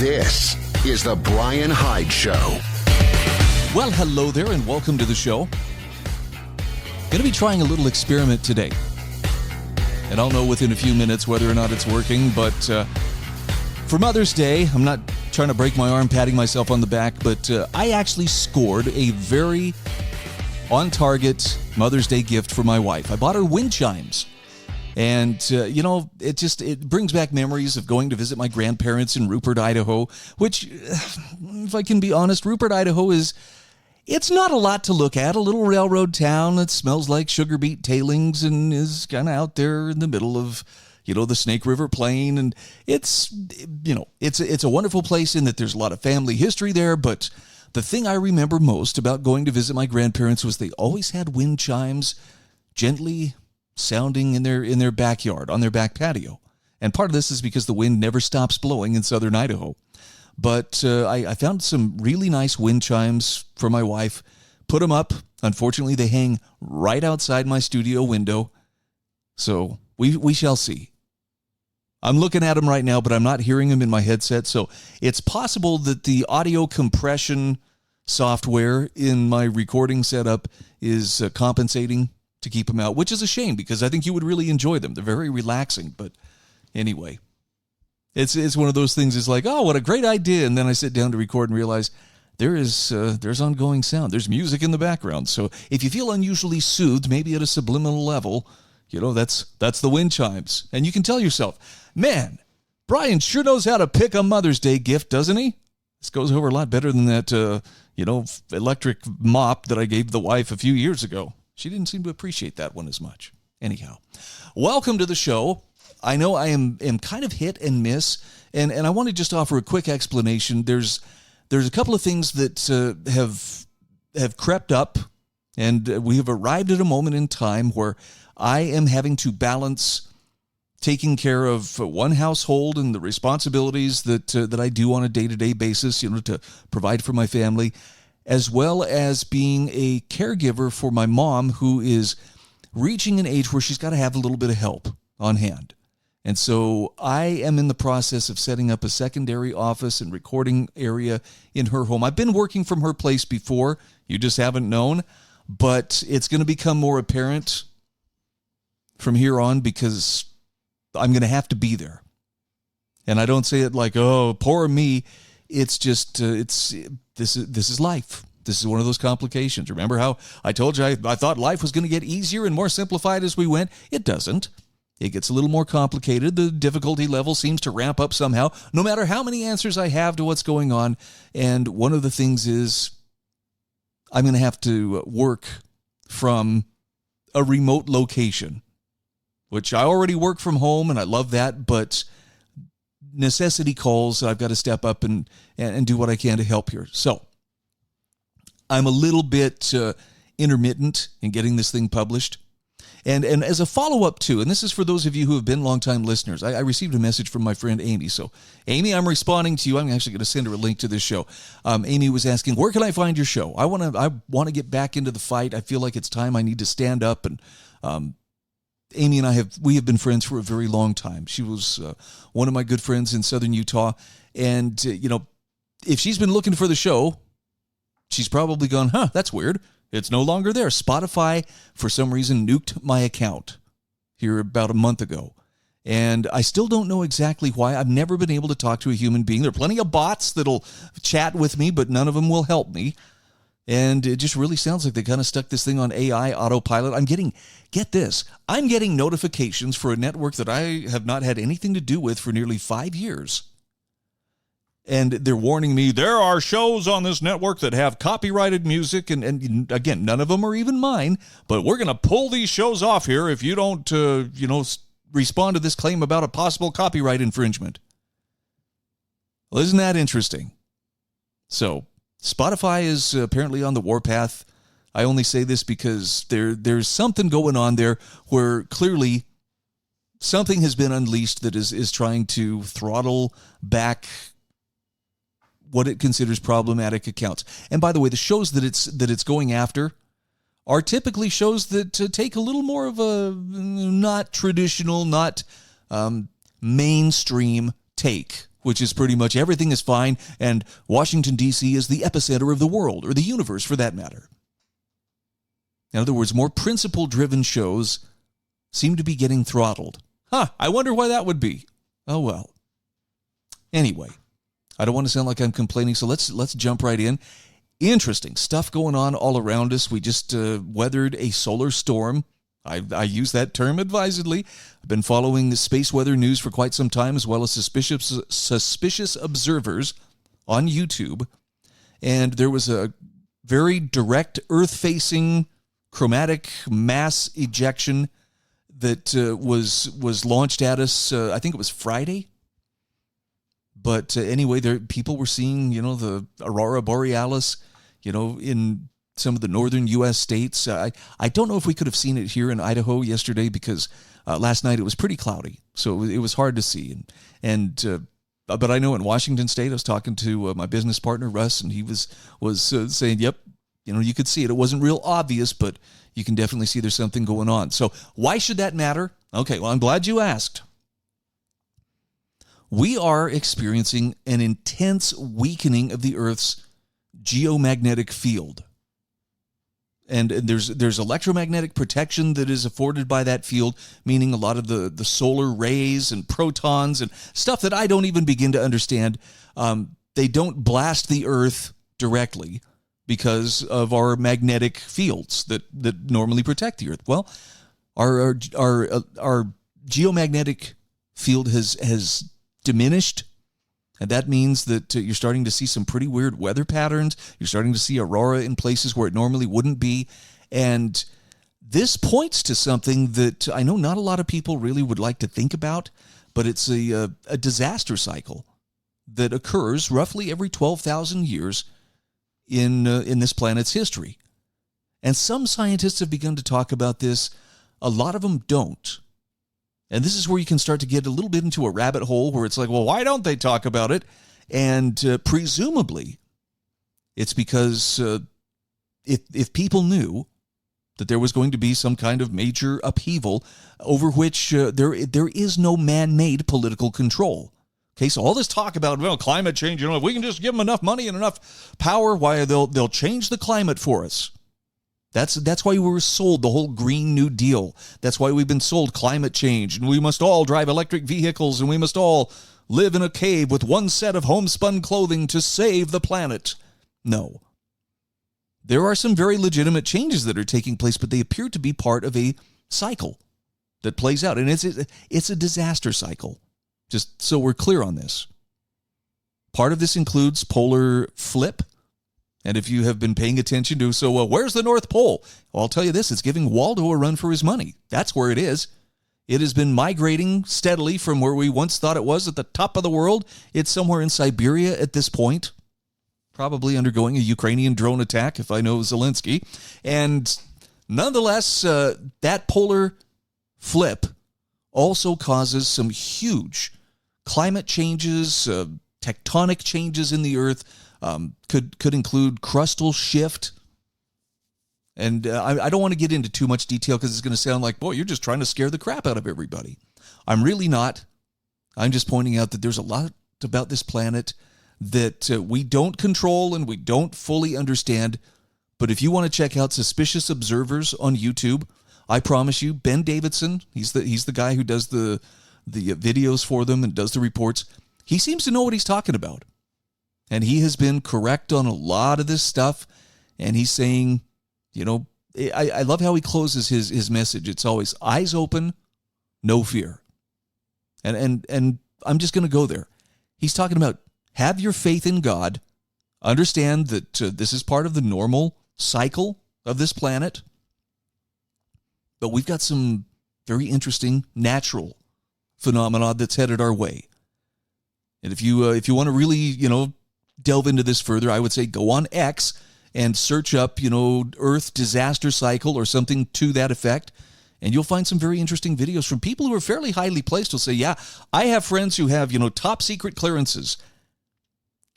This is the Bryan Hyde Show. Well, hello there, and welcome to the show. Going to be trying a little experiment today. And I'll know within a few minutes whether or not it's working, but for Mother's Day, I'm not trying to break my arm patting myself on the back, but I actually scored a very on-target Mother's Day gift for my wife. I bought her wind chimes. And, it brings back memories of going to visit my grandparents in Rupert, Idaho, which, if I can be honest, Rupert, Idaho it's not a lot to look at. A little railroad town that smells like sugar beet tailings and is kind of out there in the middle of, the Snake River Plain. And it's a wonderful place in that there's a lot of family history there. But the thing I remember most about going to visit my grandparents was they always had wind chimes gently sounding in their backyard, on their back patio. And part of this is because the wind never stops blowing in southern Idaho. But I found some really nice wind chimes for my wife, put them up. Unfortunately, they hang right outside my studio window. So we shall see. I'm looking at them right now, but I'm not hearing them in my headset. So it's possible that the audio compression software in my recording setup is compensating to keep them out, which is a shame because I think you would really enjoy them. They're very relaxing, but anyway, it's one of those things. It's like, oh, what a great idea, and then I sit down to record and realize there's ongoing sound. There's music in the background. So if you feel unusually soothed, maybe at a subliminal level, that's the wind chimes, and you can tell yourself, man, Bryan sure knows how to pick a Mother's Day gift, doesn't he? This goes over a lot better than that electric mop that I gave the wife a few years ago. She didn't seem to appreciate that one as much. Anyhow, welcome to the show. I know I am kind of hit and miss, and I want to just offer a quick explanation. There's a couple of things that have crept up, and we have arrived at a moment in time where I am having to balance taking care of one household and the responsibilities that I do on a day-to-day basis, to provide for my family, as well as being a caregiver for my mom, who is reaching an age where she's got to have a little bit of help on hand. And so I am in the process of setting up a secondary office and recording area in her home. I've been working from her place before. You just haven't known. But it's going to become more apparent from here on because I'm going to have to be there. And I don't say it like, oh, poor me. It's just, this is life. This is one of those complications. Remember how I told you I thought life was going to get easier and more simplified as we went? It doesn't. It gets a little more complicated. The difficulty level seems to ramp up somehow, no matter how many answers I have to what's going on. And one of the things is I'm going to have to work from a remote location, which I already work from home, and I love that, but necessity calls. I've got to step up and do what I can to help here. So I'm a little bit intermittent in getting this thing published. And as a follow-up to, and this is for those of you who have been longtime listeners, I received a message from my friend Amy. So, Amy, I'm responding to you. I'm actually going to send her a link to this show. Amy was asking, where can I find your show? I want to get back into the fight. I feel like it's time I need to stand up. And Amy and I have been friends for a very long time. She was one of my good friends in southern Utah. And, if she's been looking for the show, she's probably gone, that's weird. It's no longer there. Spotify, for some reason, nuked my account here about a month ago. And I still don't know exactly why. I've never been able to talk to a human being. There are plenty of bots that'll chat with me, but none of them will help me. And it just really sounds like they kind of stuck this thing on AI autopilot. Get this, I'm getting notifications for a network that I have not had anything to do with for nearly 5 years. And they're warning me, there are shows on this network that have copyrighted music, and again, none of them are even mine, but we're going to pull these shows off here if you don't, respond to this claim about a possible copyright infringement. Well, isn't that interesting? So, Spotify is apparently on the warpath. I only say this because there's something going on there where clearly something has been unleashed that is trying to throttle back what it considers problematic accounts. And by the way, the shows that it's going after are typically shows that take a little more of a not traditional, not mainstream take which is pretty much everything is fine, and Washington, D.C. is the epicenter of the world, or the universe for that matter. In other words, more principle-driven shows seem to be getting throttled. I wonder why that would be. Oh, well. Anyway, I don't want to sound like I'm complaining, so let's jump right in. Interesting stuff going on all around us. We just weathered a solar storm. I use that term advisedly. I've been following the space weather news for quite some time, as well as suspicious observers on YouTube. And there was a very direct Earth-facing chromatic mass ejection that was launched at us. I think it was Friday. But anyway, people were seeing, the aurora borealis, in some of the northern U.S. states. I don't know if we could have seen it here in Idaho yesterday because last night it was pretty cloudy, so it was hard to see. But I know in Washington State, I was talking to my business partner Russ, and he was saying, "Yep, you could see it. It wasn't real obvious, but you can definitely see there's something going on." So why should that matter? Okay, well, I'm glad you asked. We are experiencing an intense weakening of the Earth's geomagnetic field. And there's electromagnetic protection that is afforded by that field, meaning a lot of the solar rays and protons and stuff that I don't even begin to understand. They don't blast the Earth directly because of our magnetic fields that normally protect the Earth. Well, our geomagnetic field has diminished, and that means that you're starting to see some pretty weird weather patterns. You're starting to see aurora in places where it normally wouldn't be, and this points to something that I know not a lot of people really would like to think about, but it's a disaster cycle that occurs roughly every 12,000 years in this planet's history. And some scientists have begun to talk about this. A lot of them don't. And this is where you can start to get a little bit into a rabbit hole where it's like, well, why don't they talk about it? And presumably, it's because if people knew that there was going to be some kind of major upheaval over which there is no man-made political control. Okay, so all this talk about climate change, if we can just give them enough money and enough power, why they'll change the climate for us. That's why we were sold the whole Green New Deal. That's why we've been sold climate change, and we must all drive electric vehicles, and we must all live in a cave with one set of homespun clothing to save the planet. No. There are some very legitimate changes that are taking place, but they appear to be part of a cycle that plays out, and it's a disaster cycle, just so we're clear on this. Part of this includes polar flip. And if you have been paying attention to, where's the North Pole? Well, I'll tell you this, it's giving Waldo a run for his money. That's where it is. It has been migrating steadily from where we once thought it was at the top of the world. It's somewhere in Siberia at this point, probably undergoing a Ukrainian drone attack, if I know Zelensky. And nonetheless, that polar flip also causes some huge climate changes, tectonic changes in the Earth. Could include crustal shift. And I don't want to get into too much detail because it's going to sound like, boy, you're just trying to scare the crap out of everybody. I'm really not. I'm just pointing out that there's a lot about this planet that we don't control and we don't fully understand. But if you want to check out Suspicious Observers on YouTube, I promise you, Ben Davidson, he's the guy who does the videos for them and does the reports. He seems to know what he's talking about. And he has been correct on a lot of this stuff. And he's saying, I love how he closes his message. It's always eyes open, no fear. And I'm just going to go there. He's talking about have your faith in God. Understand that this is part of the normal cycle of this planet. But we've got some very interesting natural phenomena that's headed our way. And if you want to really, delve into this further, I would say go on X and search up, Earth disaster cycle or something to that effect. And you'll find some very interesting videos from people who are fairly highly placed who'll say, yeah, I have friends who have, top secret clearances.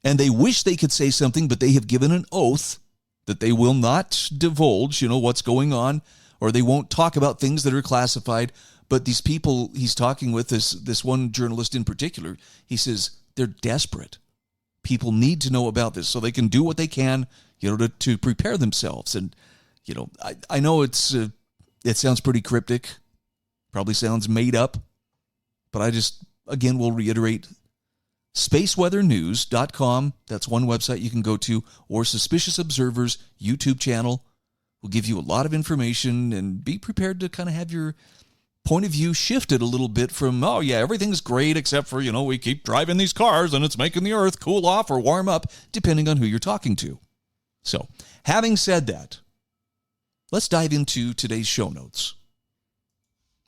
And they wish they could say something, but they have given an oath that they will not divulge, what's going on, or they won't talk about things that are classified. But these people he's talking with, this one journalist in particular, he says, They're desperate. People need to know about this so they can do what they can, to prepare themselves. And, I know it sounds pretty cryptic, probably sounds made up, but I just, again, will reiterate, spaceweathernews.com, that's one website you can go to, or Suspicious Observer's YouTube channel will give you a lot of information, and be prepared to kind of have your point of view shifted a little bit from, oh yeah, everything's great except for, we keep driving these cars and it's making the earth cool off or warm up, depending on who you're talking to. So, having said that, let's dive into today's show notes.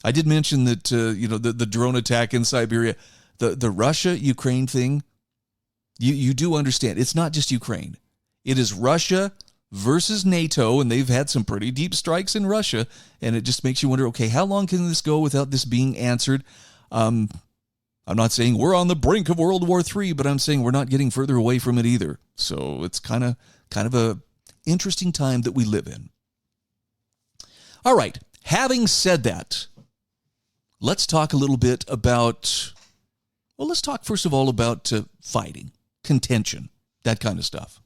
I did mention that, the drone attack in Siberia, the Russia-Ukraine thing, you do understand. It's not just Ukraine. It is Russia versus NATO, and they've had some pretty deep strikes in Russia, and it just makes you wonder, okay, how long can this go without this being answered? I'm not saying we're on the brink of World War III, but I'm saying we're not getting further away from it either. So it's kind of a interesting time that we live in. All right, having said that, let's talk a little bit about, let's talk first of all about fighting, contention, that kind of stuff.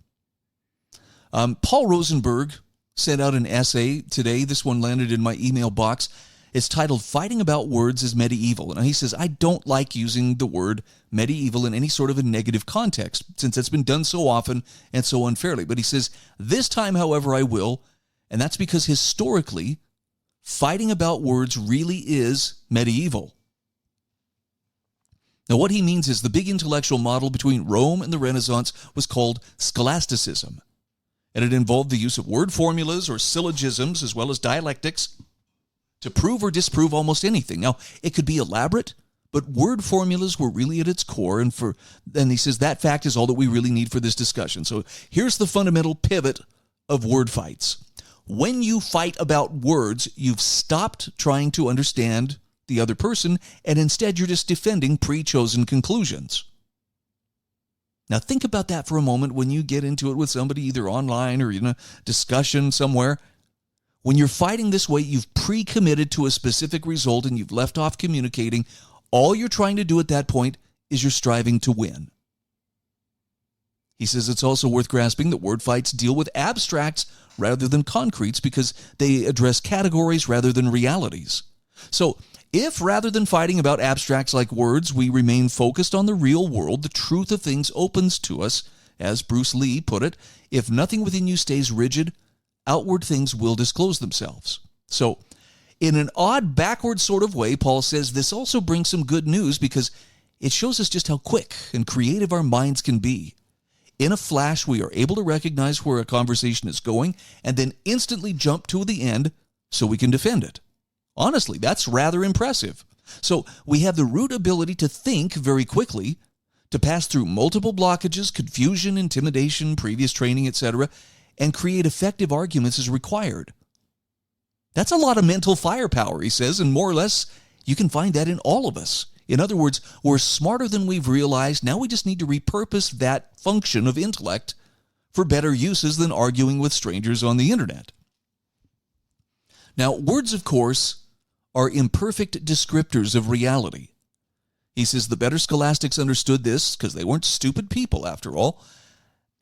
Paul Rosenberg sent out an essay today. This one landed in my email box. It's titled, Fighting About Words is Medieval. And he says, I don't like using the word medieval in any sort of a negative context, since it's been done so often and so unfairly. But he says, this time, however, I will, and that's because historically, fighting about words really is medieval. Now, what he means is the big intellectual model between Rome and the Renaissance was called scholasticism. And it involved the use of word formulas or syllogisms as well as dialectics to prove or disprove almost anything. Now, it could be elaborate, but word formulas were really at its core, and he says that fact is all that we really need for this discussion. So here's the fundamental pivot of word fights. When you fight about words, you've stopped trying to understand the other person, and instead you're just defending pre-chosen conclusions. Now think about that for a moment when you get into it with somebody either online or in a discussion somewhere. When you're fighting this way, you've pre-committed to a specific result and you've left off communicating. All you're trying to do at that point is you're striving to win. He says it's also worth grasping that word fights deal with abstracts rather than concretes because they address categories rather than realities. So, if rather than fighting about abstracts like words, we remain focused on the real world, the truth of things opens to us, as Bruce Lee put it, if nothing within you stays rigid, outward things will disclose themselves. So, in an odd backward sort of way, Paul says this also brings some good news because it shows us just how quick and creative our minds can be. In a flash, we are able to recognize where a conversation is going and then instantly jump to the end so we can defend it. Honestly, that's rather impressive. So we have the root ability to think very quickly, to pass through multiple blockages, confusion, intimidation, previous training, etc., and create effective arguments as required. That's a lot of mental firepower, he says, and more or less, you can find that in all of us. In other words, we're smarter than we've realized. Now we just need to repurpose that function of intellect for better uses than arguing with strangers on the internet. Now, words, of course, are imperfect descriptors of reality. He says the better scholastics understood this, because they weren't stupid people, after all.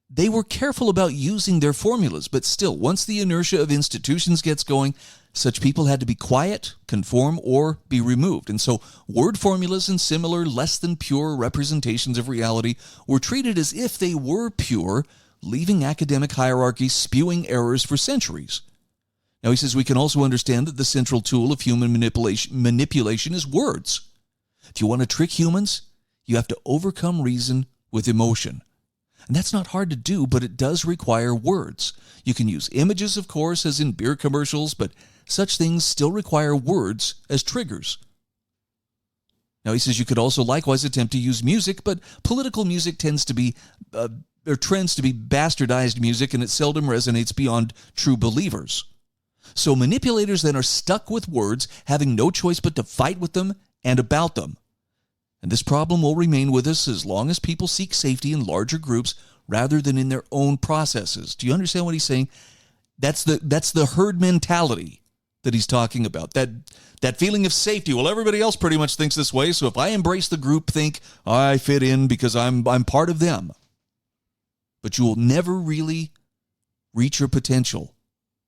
They were careful about using their formulas, but still, once the inertia of institutions gets going, such people had to be quiet, conform, or be removed. And so word formulas and similar less than pure representations of reality were treated as if they were pure, leaving academic hierarchies spewing errors for centuries. Now, he says we can also understand that the central tool of human manipulation is words. If you want to trick humans, you have to overcome reason with emotion. And that's not hard to do, but it does require words. You can use images, of course, as in beer commercials, but such things still require words as triggers. Now, he says you could also likewise attempt to use music, but political music trends to be bastardized music, and it seldom resonates beyond true believers. So manipulators then are stuck with words, having no choice but to fight with them and about them. And this problem will remain with us as long as people seek safety in larger groups rather than in their own processes. Do you understand what he's saying? That's the herd mentality that he's talking about. That feeling of safety. Well, everybody else pretty much thinks this way, so if I embrace the group think, I fit in because I'm part of them. But you will never really reach your potential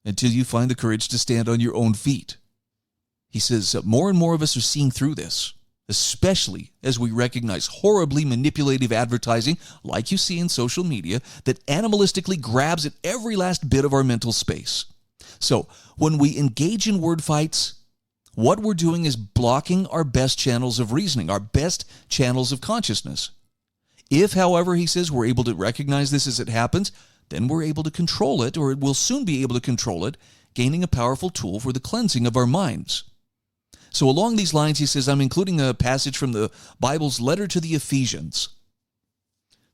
until you find the courage to stand on your own feet. He says more and more of us are seeing through this, especially as we recognize horribly manipulative advertising, like you see in social media, that animalistically grabs at every last bit of our mental space. So when we engage in word fights, what we're doing is blocking our best channels of reasoning, our best channels of consciousness. If, however, he says we're able to recognize this as it happens, then we're able to control it, or we'll soon be able to control it, gaining a powerful tool for the cleansing of our minds. So along these lines, he says, I'm including a passage from the Bible's letter to the Ephesians.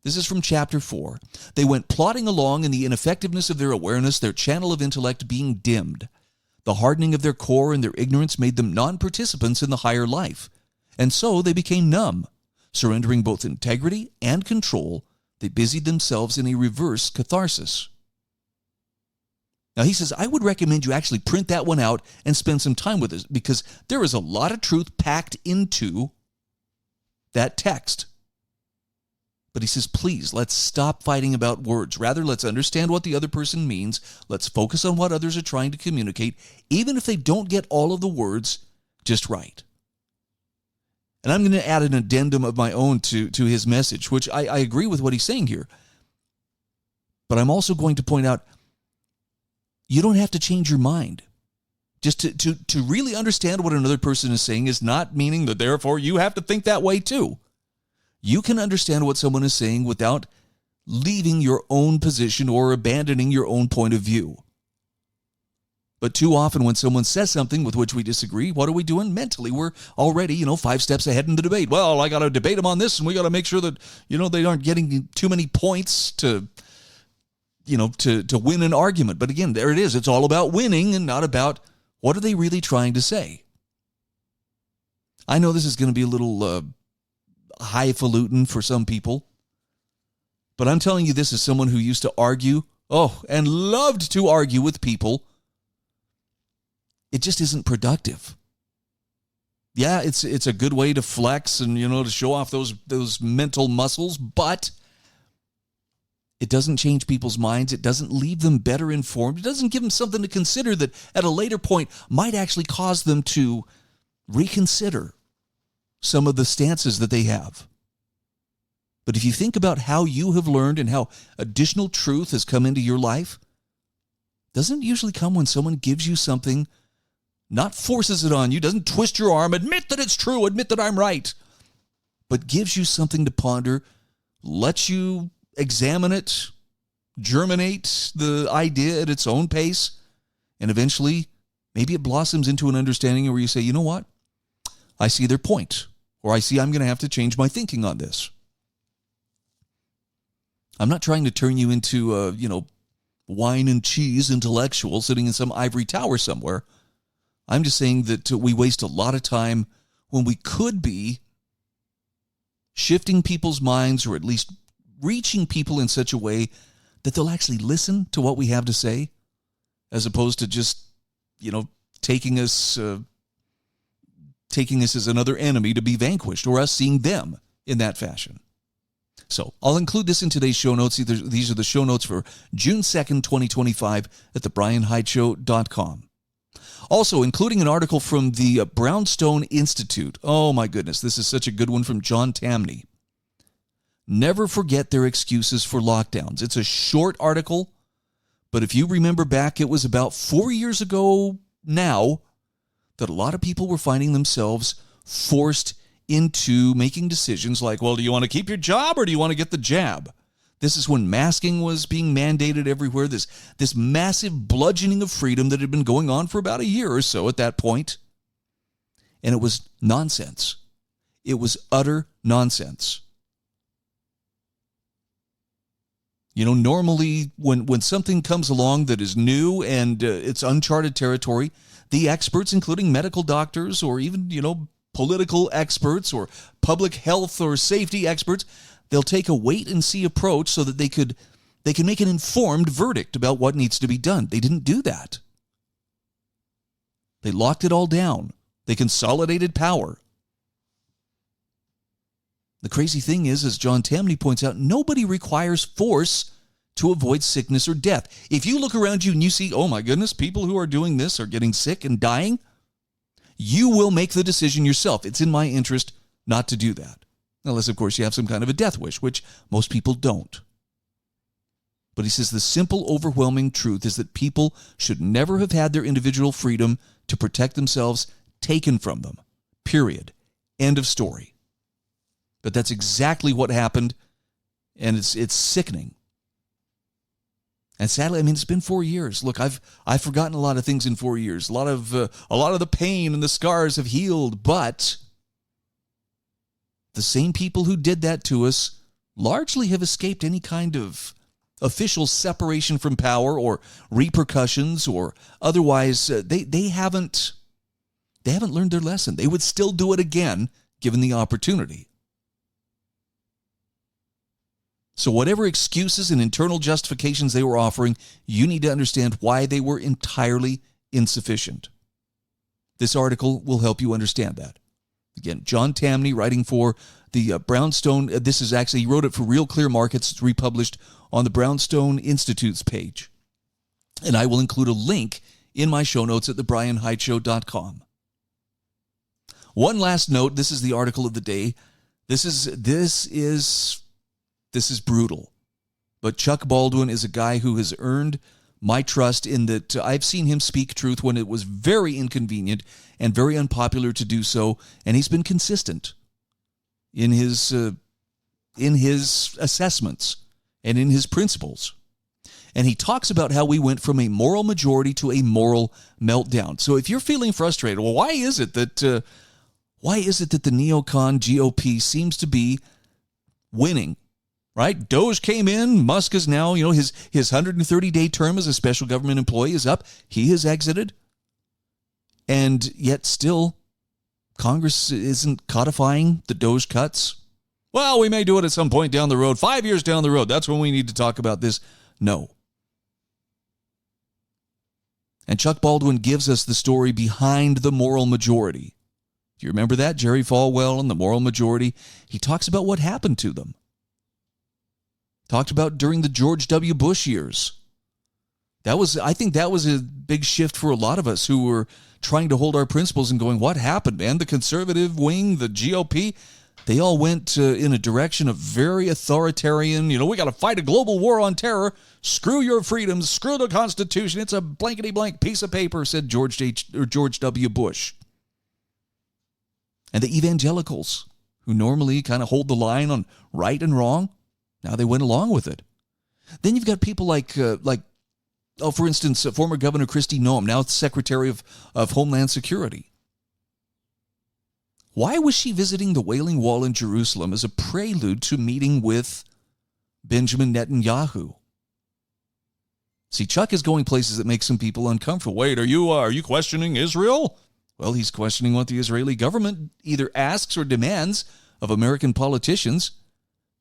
This is from chapter 4. They went plodding along in the ineffectiveness of their awareness, their channel of intellect being dimmed. The hardening of their core and their ignorance made them non-participants in the higher life. And so they became numb. Surrendering both integrity and control, they busied themselves in a reverse catharsis. Now he says, I would recommend you actually print that one out and spend some time with it, because there is a lot of truth packed into that text. But he says, please, let's stop fighting about words. Rather, let's understand what the other person means. Let's focus on what others are trying to communicate, even if they don't get all of the words just right. And I'm going to add an addendum of my own to his message, which I agree with what he's saying here. But I'm also going to point out, you don't have to change your mind. Just to really understand what another person is saying is not meaning that therefore you have to think that way too. You can understand what someone is saying without leaving your own position or abandoning your own point of view. But too often when someone says something with which we disagree, what are we doing? Mentally, we're already, 5 steps ahead in the debate. Well, I got to debate them on this, and we got to make sure that, they aren't getting too many points to win an argument. But again, there it is. It's all about winning and not about what are they really trying to say. I know this is going to be a little highfalutin for some people, but I'm telling you this as someone who used to argue, and loved to argue with people. It just isn't productive. Yeah, it's a good way to flex and, to show off those mental muscles, but it doesn't change people's minds. It doesn't leave them better informed. It doesn't give them something to consider that at a later point might actually cause them to reconsider some of the stances that they have. But if you think about how you have learned and how additional truth has come into your life, doesn't it usually come when someone gives you something, not forces it on you, doesn't twist your arm, admit that it's true, admit that I'm right, but gives you something to ponder, lets you examine it, germinate the idea at its own pace, and eventually maybe it blossoms into an understanding where you say, you know what? I see their point, or I see I'm going to have to change my thinking on this. I'm not trying to turn you into wine and cheese intellectual sitting in some ivory tower somewhere. I'm just saying that we waste a lot of time when we could be shifting people's minds, or at least reaching people in such a way that they'll actually listen to what we have to say, as opposed to just, taking us as another enemy to be vanquished, or us seeing them in that fashion. So I'll include this in today's show notes. These are the show notes for June 2nd, 2025 at thebryanhydeshow.com. Also, including an article from the Brownstone Institute. Oh my goodness, this is such a good one from John Tamny. Never forget their excuses for lockdowns. It's a short article, but if you remember back, it was about 4 years ago now that a lot of people were finding themselves forced into making decisions like, well, do you want to keep your job or do you want to get the jab? This is when masking was being mandated everywhere, this massive bludgeoning of freedom that had been going on for about a year or so at that point. And it was nonsense. It was utter nonsense. Normally when something comes along that is new and it's uncharted territory, the experts, including medical doctors or even, political experts or public health or safety experts, they'll take a wait-and-see approach so that they can make an informed verdict about what needs to be done. They didn't do that. They locked it all down. They consolidated power. The crazy thing is, as John Tamny points out, nobody requires force to avoid sickness or death. If you look around you and you see, oh my goodness, people who are doing this are getting sick and dying, you will make the decision yourself. It's in my interest not to do that. Unless, of course, you have some kind of a death wish, which most people don't. But he says the simple, overwhelming truth is that people should never have had their individual freedom to protect themselves taken from them. Period. End of story. But that's exactly what happened, and it's sickening. And sadly, I mean, it's been 4 years. Look, I've forgotten a lot of things in 4 years. A lot of the pain and the scars have healed, but the same people who did that to us largely have escaped any kind of official separation from power or repercussions or otherwise. They haven't learned their lesson. They would still do it again given the opportunity. So whatever excuses and internal justifications they were offering, you need to understand why they were entirely insufficient. This article will help you understand that. Again, John Tamny writing for the Brownstone. This is actually, he wrote it for Real Clear Markets. It's republished on the Brownstone Institute's page. And I will include a link in my show notes at thebryanhydeshow.com. One last note. This is the article of the day. This is brutal. But Chuck Baldwin is a guy who has earned my trust in that I've seen him speak truth when it was very inconvenient and very unpopular to do so, and he's been consistent in his assessments and in his principles. And he talks about how we went from a moral majority to a moral meltdown. So if you're feeling frustrated, well, why is it that the neocon GOP seems to be winning? Right? Doge came in. Musk is now, his 130-day term as a special government employee is up. He has exited. And yet still, Congress isn't codifying the Doge cuts. Well, we may do it at some point down the road. 5 years down the road. That's when we need to talk about this. No. And Chuck Baldwin gives us the story behind the moral majority. Do you remember that? Jerry Falwell and the moral majority. He talks about what happened to them. Talked about during the George W. Bush years. I think that was a big shift for a lot of us who were trying to hold our principles and going, what happened, man? The conservative wing, the GOP, they all went in a direction of very authoritarian, we got to fight a global war on terror. Screw your freedoms. Screw the Constitution. It's a blankety-blank piece of paper, said George W. Bush. And the evangelicals, who normally kind of hold the line on right and wrong, now they went along with it. Then you've got people like for instance, former Governor Kristi Noem, now Secretary of Homeland Security. Why was she visiting the Wailing Wall in Jerusalem as a prelude to meeting with Benjamin Netanyahu? See, Chuck is going places that make some people uncomfortable. Wait, are you questioning Israel? Well, he's questioning what the Israeli government either asks or demands of American politicians.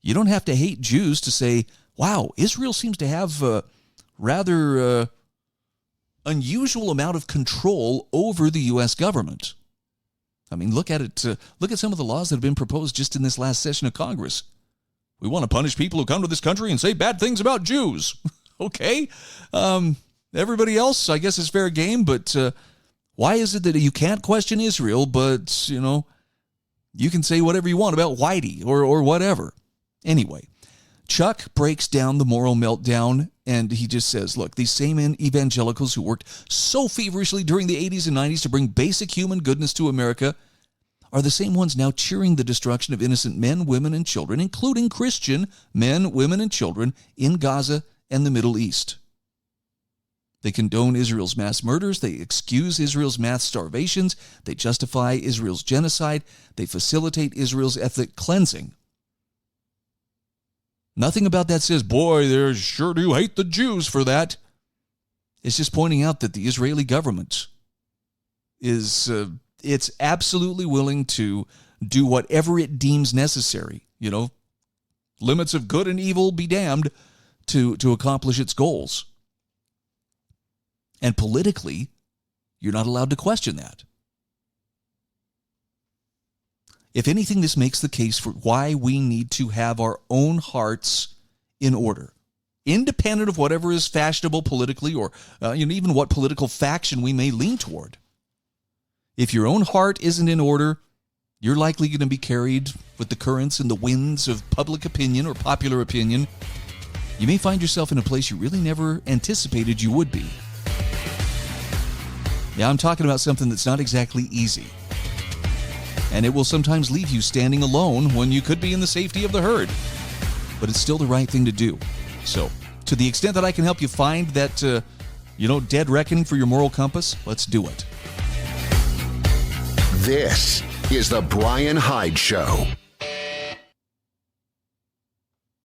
You don't have to hate Jews to say, wow, Israel seems to have a rather unusual amount of control over the U.S. government. I mean, look at it. Look at some of the laws that have been proposed just in this last session of Congress. We want to punish people who come to this country and say bad things about Jews. Okay. Everybody else, I guess, is fair game, but why is it that you can't question Israel, but, you can say whatever you want about Whitey or whatever? Anyway, Chuck breaks down the moral meltdown, and he just says, look, these same evangelicals who worked so feverishly during the 80s and 90s to bring basic human goodness to America are the same ones now cheering the destruction of innocent men, women, and children, including Christian men, women, and children in Gaza and the Middle East. They condone Israel's mass murders. They excuse Israel's mass starvations. They justify Israel's genocide. They facilitate Israel's ethnic cleansing. Nothing about that says, boy, they sure do hate the Jews for that. It's just pointing out that the Israeli government is it's absolutely willing to do whatever it deems necessary. Limits of good and evil be damned to accomplish its goals. And politically, You're not allowed to question that. If anything, this makes the case for why we need to have our own hearts in order, independent of whatever is fashionable politically or even what political faction we may lean toward. If your own heart isn't in order, you're likely going to be carried with the currents and the winds of public opinion or popular opinion. You may find yourself in a place you really never anticipated you would be. Yeah, I'm talking about something that's not exactly easy. And it will sometimes leave you standing alone when you could be in the safety of the herd. But it's still the right thing to do. So, to the extent that I can help you find that, dead reckoning for your moral compass, let's do it. This is the Bryan Hyde Show.